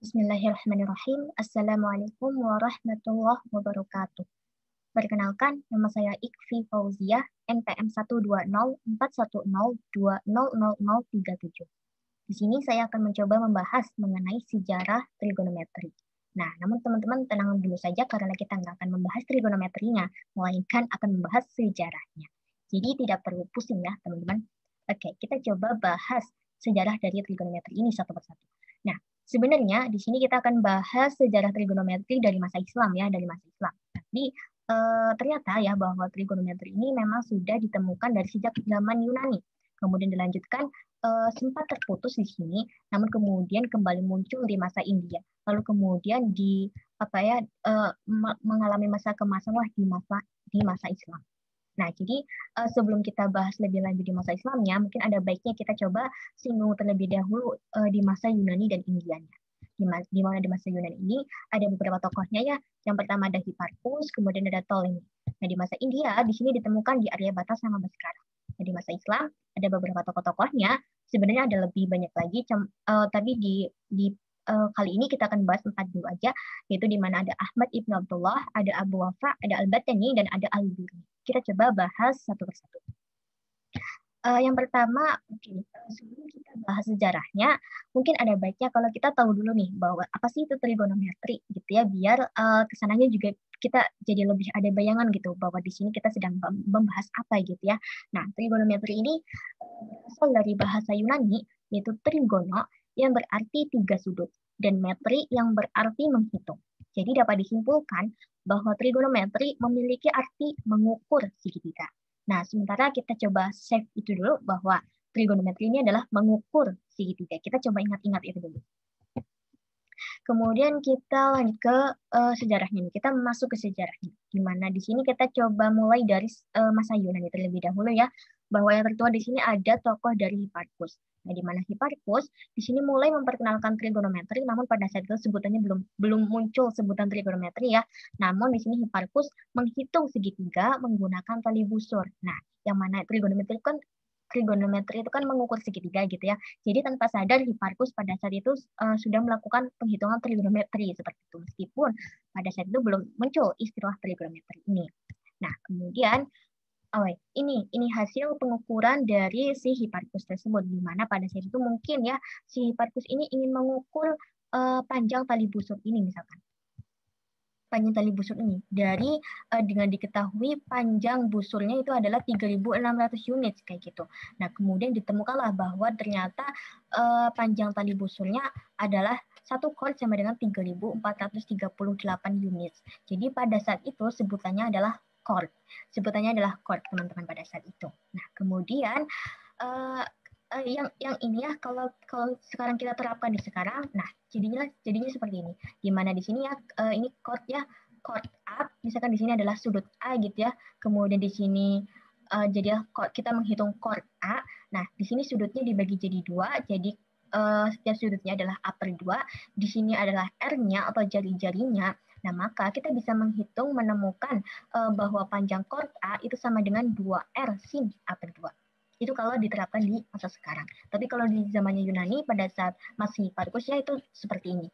Bismillahirrahmanirrahim. Assalamualaikum warahmatullahi wabarakatuh. Perkenalkan, nama saya Ikfi Fauziah, NPM 1204102000037. Di sini saya akan mencoba membahas mengenai sejarah trigonometri. Nah, namun teman-teman tenang dulu saja karena kita nggak akan membahas trigonometrinya, melainkan akan membahas sejarahnya. Jadi tidak perlu pusing ya, teman-teman. Oke, kita coba bahas sejarah dari trigonometri ini satu persatu. Nah, sebenarnya di sini kita akan bahas sejarah trigonometri dari masa Islam ya, dari masa Islam. Tapi ternyata ya bahwa trigonometri ini memang sudah ditemukan dari sejak zaman Yunani. Kemudian dilanjutkan sempat terputus di sini, namun kemudian kembali muncul di masa India. Lalu kemudian mengalami masa kemasan di masa Islam. Nah, jadi sebelum kita bahas lebih lanjut di masa Islamnya, mungkin ada baiknya kita coba singgung terlebih dahulu di masa Yunani dan Indianya. Di mana di masa Yunani ini ada beberapa tokohnya ya. Yang pertama ada Hipparchus, kemudian ada Ptolemy. Nah, di masa India di sini ditemukan di Aryabhata sama Bhaskara. Nah, di masa Islam ada beberapa tokoh-tokohnya. Sebenarnya ada lebih banyak lagi, tapi di kali ini kita akan bahas 4 dulu aja, yaitu di mana ada Ahmad Ibn Abdullah, ada Abu Wafa, ada Al-Battani, dan ada Al-Biruni. Kita coba bahas satu persatu. Yang pertama, sebelum kita bahas sejarahnya, mungkin ada baiknya kalau kita tahu dulu nih bahwa apa sih itu trigonometri gitu ya, biar kesananya juga kita jadi lebih ada bayangan gitu bahwa di sini kita sedang membahas apa gitu ya. Nah, trigonometri ini berasal dari bahasa Yunani yaitu trigono yang berarti 3 sudut dan metri yang berarti menghitung. Jadi dapat disimpulkan bahwa trigonometri memiliki arti mengukur segitiga. Nah, sementara kita coba save itu dulu bahwa trigonometri ini adalah mengukur segitiga. Kita coba ingat-ingat itu dulu. Kemudian kita lanjut ke sejarahnya. Kita masuk ke sejarahnya. Di mana di sini kita coba mulai dari masa Yunani terlebih dahulu ya. Bahwa yang tertua di sini ada tokoh dari Hipparchus. Nah, di mana Hipparchus di sini mulai memperkenalkan trigonometri, namun pada saat itu sebutannya belum muncul sebutan trigonometri ya. Namun di sini Hipparchus menghitung segitiga menggunakan tali busur. Nah, yang mana trigonometri itu kan mengukur segitiga gitu ya. Jadi tanpa sadar Hipparchus pada saat itu sudah melakukan penghitungan trigonometri seperti itu, meskipun pada saat itu belum muncul istilah trigonometri ini. Nah, kemudian ini hasil pengukuran dari si Hipparchus tersebut, di mana pada saat itu mungkin ya si Hipparchus ini ingin mengukur panjang tali busur ini misalkan. Panjang tali busur ini dengan diketahui panjang busurnya itu adalah 3.600 unit kayak gitu. Nah, kemudian ditemukanlah bahwa ternyata panjang tali busurnya adalah satu cord sama dengan 3.438 unit. Jadi pada saat itu sebutannya adalah cord. Sebutannya adalah cord, teman-teman, pada saat itu. Nah, kemudian yang ini ya kalau sekarang kita terapkan di sekarang, nah jadinya seperti ini. Dimana di sini ya ini chord ya, chord A, misalkan di sini adalah sudut A gitu ya. Kemudian di sini jadi kita menghitung chord A. Nah, di sini sudutnya dibagi jadi 2, jadi setiap sudutnya adalah A per 2. Di sini adalah R-nya atau jari-jarinya. Nah, maka kita bisa menemukan bahwa panjang chord A itu sama dengan 2R sin A per 2. Itu kalau diterapkan di masa sekarang. Tapi kalau di zamannya Yunani pada saat masih Hipparchus ya itu seperti ini.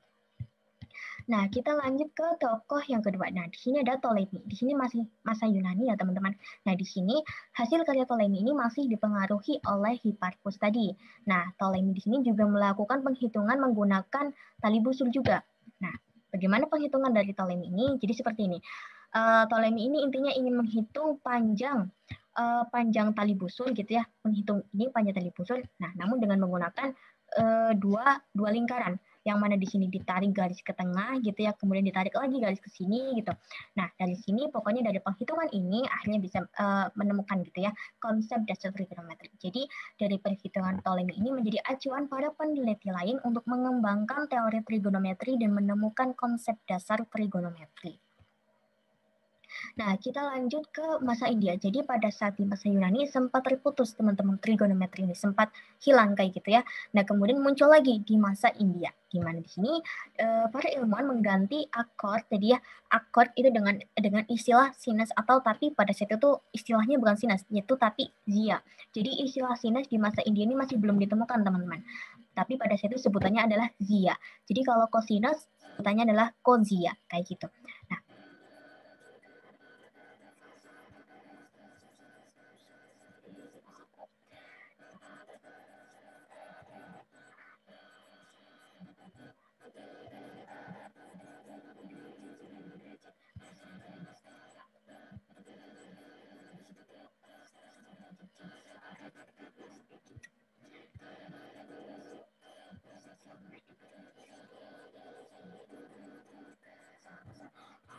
Nah, kita lanjut ke tokoh yang kedua. Nah, di sini ada Ptolemy. Di sini masih masa Yunani ya, teman-teman. Nah, di sini hasil karya Ptolemy ini masih dipengaruhi oleh Hipparchus tadi. Nah, Ptolemy di sini juga melakukan penghitungan menggunakan tali busur juga. Nah, bagaimana penghitungan dari Ptolemy ini? Jadi seperti ini. Ptolemy ini intinya ingin menghitung panjang tali busur gitu ya, menghitung ini panjang tali busur. Nah, namun dengan menggunakan dua lingkaran, yang mana di sini ditarik garis ke tengah gitu ya, kemudian ditarik lagi garis ke sini gitu. Nah, dari sini pokoknya dari penghitungan ini akhirnya bisa menemukan gitu ya konsep dasar trigonometri. Jadi dari perhitungan Ptolemy ini menjadi acuan para peneliti lain untuk mengembangkan teori trigonometri dan menemukan konsep dasar trigonometri. Nah, kita lanjut ke masa India. Jadi pada saat di masa Yunani sempat terputus teman-teman trigonometri ini, sempat hilang kayak gitu ya. Nah, kemudian muncul lagi di masa India. Gimana di sini para ilmuwan mengganti akord, jadi ya akord itu dengan istilah sinus atau tapi pada saat itu istilahnya bukan sinus, yaitu tapi zia. Jadi istilah sinus di masa India ini masih belum ditemukan teman-teman. Tapi pada saat itu sebutannya adalah zia. Jadi kalau kosinus sebutannya adalah kozia kayak gitu. Nah,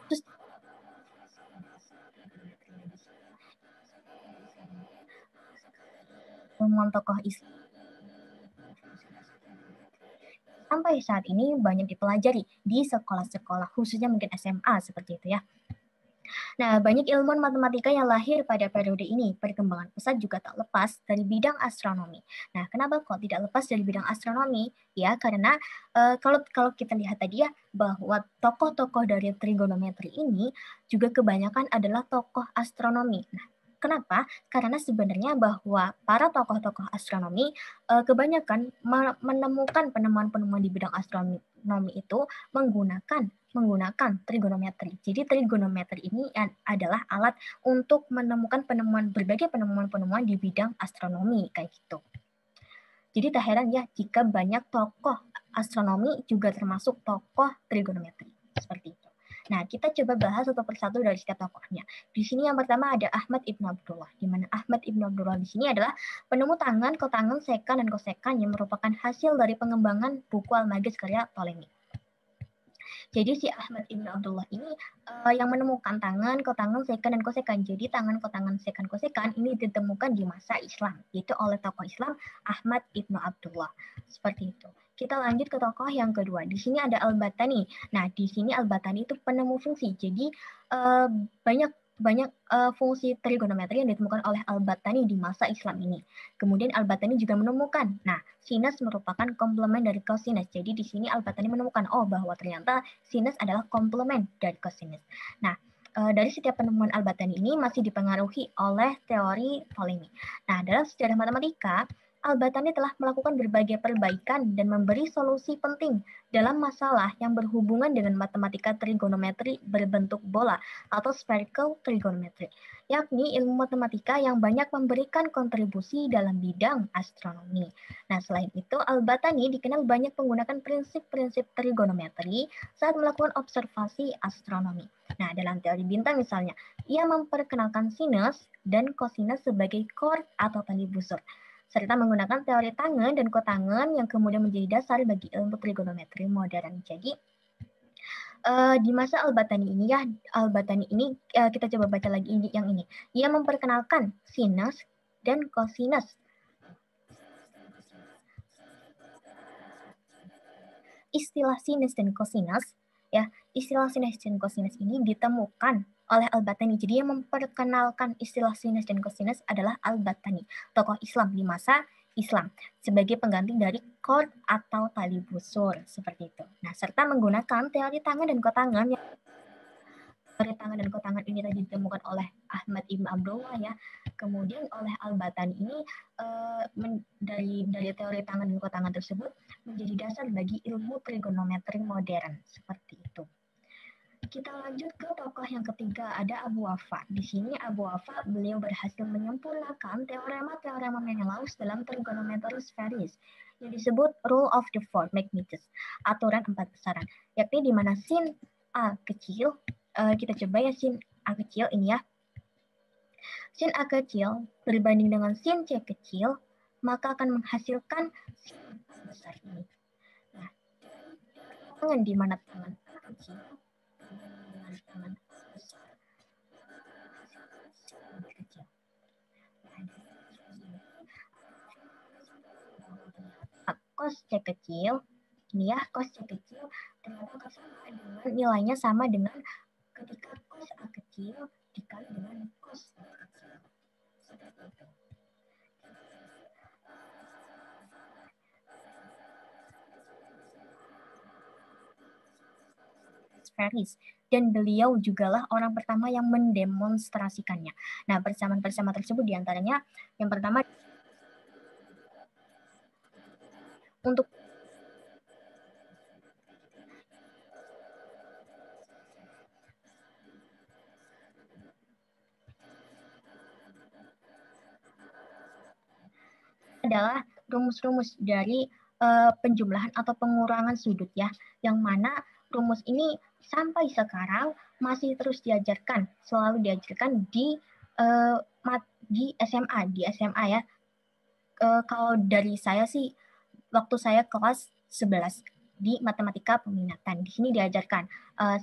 terus temuan tokoh Islam sampai saat ini banyak dipelajari di sekolah-sekolah, khususnya mungkin SMA seperti itu ya. Nah, banyak ilmuwan matematika yang lahir pada periode ini. Perkembangan pesat juga tak lepas dari bidang astronomi. Nah, kenapa kok tidak lepas dari bidang astronomi? Ya, karena kalau kalau kita lihat tadi ya, bahwa tokoh-tokoh dari trigonometri ini juga kebanyakan adalah tokoh astronomi. Nah, kenapa? Karena sebenarnya bahwa para tokoh-tokoh astronomi kebanyakan menemukan penemuan-penemuan di bidang astronomi itu menggunakan menggunakan trigonometri. Jadi trigonometri ini adalah alat untuk menemukan berbagai penemuan-penemuan di bidang astronomi kayak gitu. Jadi tak heran ya jika banyak tokoh astronomi juga termasuk tokoh trigonometri seperti itu. Nah, kita coba bahas satu persatu dari setiap tokohnya. Di sini yang pertama ada Ahmad Ibn Abdullah, di mana Ahmad Ibn Abdullah di sini adalah penemu tangan, kotangan, sekan, dan kosekan yang merupakan hasil dari pengembangan buku Al-Magis karya Ptolemy. Jadi si Ahmad Ibn Abdullah ini yang menemukan tangan, kotangan, sekan, dan kosekan. Jadi tangan, kotangan, sekan, kosekan ini ditemukan di masa Islam, yaitu oleh tokoh Islam Ahmad Ibn Abdullah. Seperti itu. Kita lanjut ke tokoh yang kedua. Di sini ada Al-Batani. Nah, di sini Al-Batani itu penemu fungsi. Jadi banyak banyak fungsi trigonometri yang ditemukan oleh Al-Batani di masa Islam ini. Kemudian Al-Batani juga menemukan, nah, sinus merupakan komplement dari cosinus. Jadi di sini Al-Batani menemukan, oh bahwa ternyata sinus adalah komplement dari cosinus. Nah, dari setiap penemuan Al-Batani ini masih dipengaruhi oleh teori Ptolemy. Nah, dalam sejarah matematika, Al-Batani telah melakukan berbagai perbaikan dan memberi solusi penting dalam masalah yang berhubungan dengan matematika trigonometri berbentuk bola atau spherical trigonometry, yakni ilmu matematika yang banyak memberikan kontribusi dalam bidang astronomi. Nah, selain itu, Al-Batani dikenal banyak menggunakan prinsip-prinsip trigonometri saat melakukan observasi astronomi. Nah, dalam teori bintang misalnya, ia memperkenalkan sinus dan kosinus sebagai chord atau tali busur, serta menggunakan teori tangen dan kotangen yang kemudian menjadi dasar bagi ilmu trigonometri modern. Jadi, di masa Al-Batani ini ya, Al-Batani ini kita coba baca lagi yang ini. Ia memperkenalkan sinus dan kosinus. Istilah sinus dan kosinus, ya, istilah sinus dan kosinus ini ditemukan oleh Al-Batani. Jadi yang memperkenalkan istilah sinus dan kosinus adalah Al-Batani, tokoh Islam di masa Islam, sebagai pengganti dari chord atau tali busur, seperti itu. Nah, serta menggunakan teori tangan dan kotangan yang teori tangan dan kotangan ini tadi ditemukan oleh Ahmad Ibn Abdullah ya. Kemudian oleh Al-Batani ini dari teori tangan dan kotangan tersebut menjadi dasar bagi ilmu trigonometri modern seperti itu. Kita lanjut ke tokoh yang ketiga, ada Abu Wafa. Di sini Abu Wafa beliau berhasil menyempurnakan teorema-teorema Menelaus dalam trigonometri sferis yang disebut rule of the four magnitudes, aturan empat besaran, yakni di mana sin A kecil, kita coba ya sin A kecil ini ya. Sin A kecil berbanding dengan sin C kecil, maka akan menghasilkan sin besar ini. Nah, tangan di mana tangan A kecil dengan tangan besar kecil. Cos C kecil, ini ya, cos C kecil ternyata nilainya sama dengan ketika cos A kecil dikali dengan cos B kecil. Seperti itu. Ferris, dan beliau jugalah orang pertama yang mendemonstrasikannya. Nah, persamaan-persamaan tersebut diantaranya yang pertama untuk adalah rumus-rumus dari penjumlahan atau pengurangan sudut ya, yang mana rumus ini sampai sekarang masih terus diajarkan, selalu diajarkan di SMA ya. Kalau dari saya sih waktu saya kelas 11 di matematika peminatan, di sini diajarkan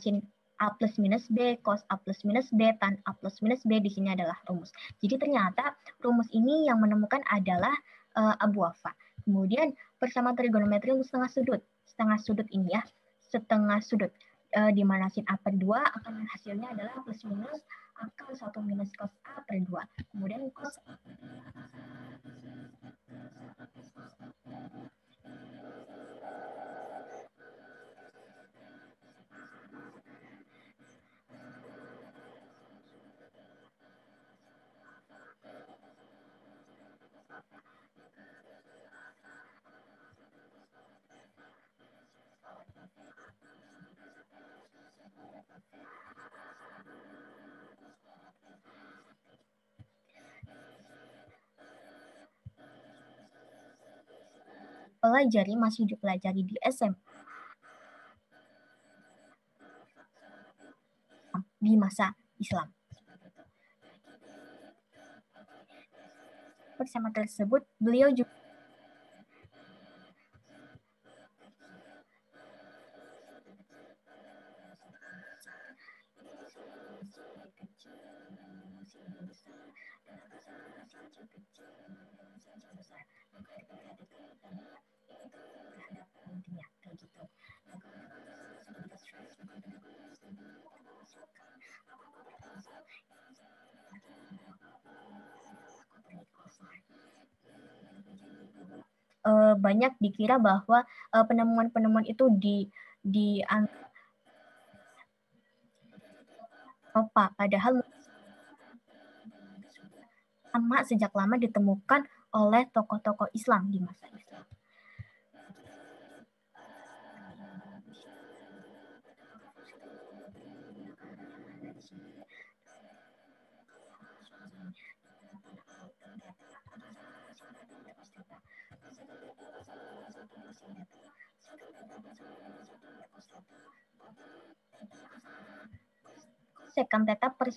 sin A plus minus B, cos A plus minus B, tan A plus minus B, di sini adalah rumus. Jadi ternyata rumus ini yang menemukan adalah Abu Wafa. Kemudian persamaan trigonometri untuk setengah sudut ini ya, setengah sudut di mana sin A per 2 akan hasilnya adalah plus minus akar 1 minus cos A per 2. Kemudian cos masih dipelajari di SMA di masa Islam. Bersama tersebut, beliau juga banyak dikira bahwa penemuan-penemuan itu di Eropa, padahal sejak lama ditemukan oleh tokoh-tokoh Islam di masa Islam. Sekant theta per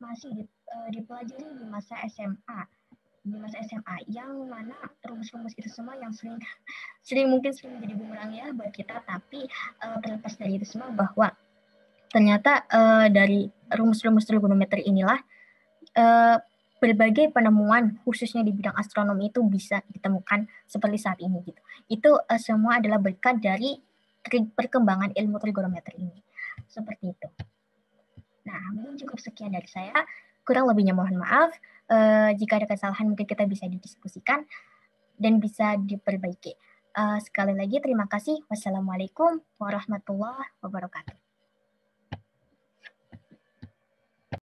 masih dipelajari di masa SMA, yang mana rumus-rumus itu semua yang sering menjadi bumerang ya buat kita, tapi terlepas dari itu semua bahwa ternyata dari rumus-rumus trigonometri inilah berbagai penemuan khususnya di bidang astronomi itu bisa ditemukan seperti saat ini gitu. Itu semua adalah berkat dari perkembangan ilmu trigonometri ini. Seperti itu. Nah, mungkin cukup sekian dari saya. Kurang lebihnya mohon maaf. Jika ada kesalahan mungkin kita bisa didiskusikan dan bisa diperbaiki. Sekali lagi terima kasih. Wassalamualaikum warahmatullahi wabarakatuh.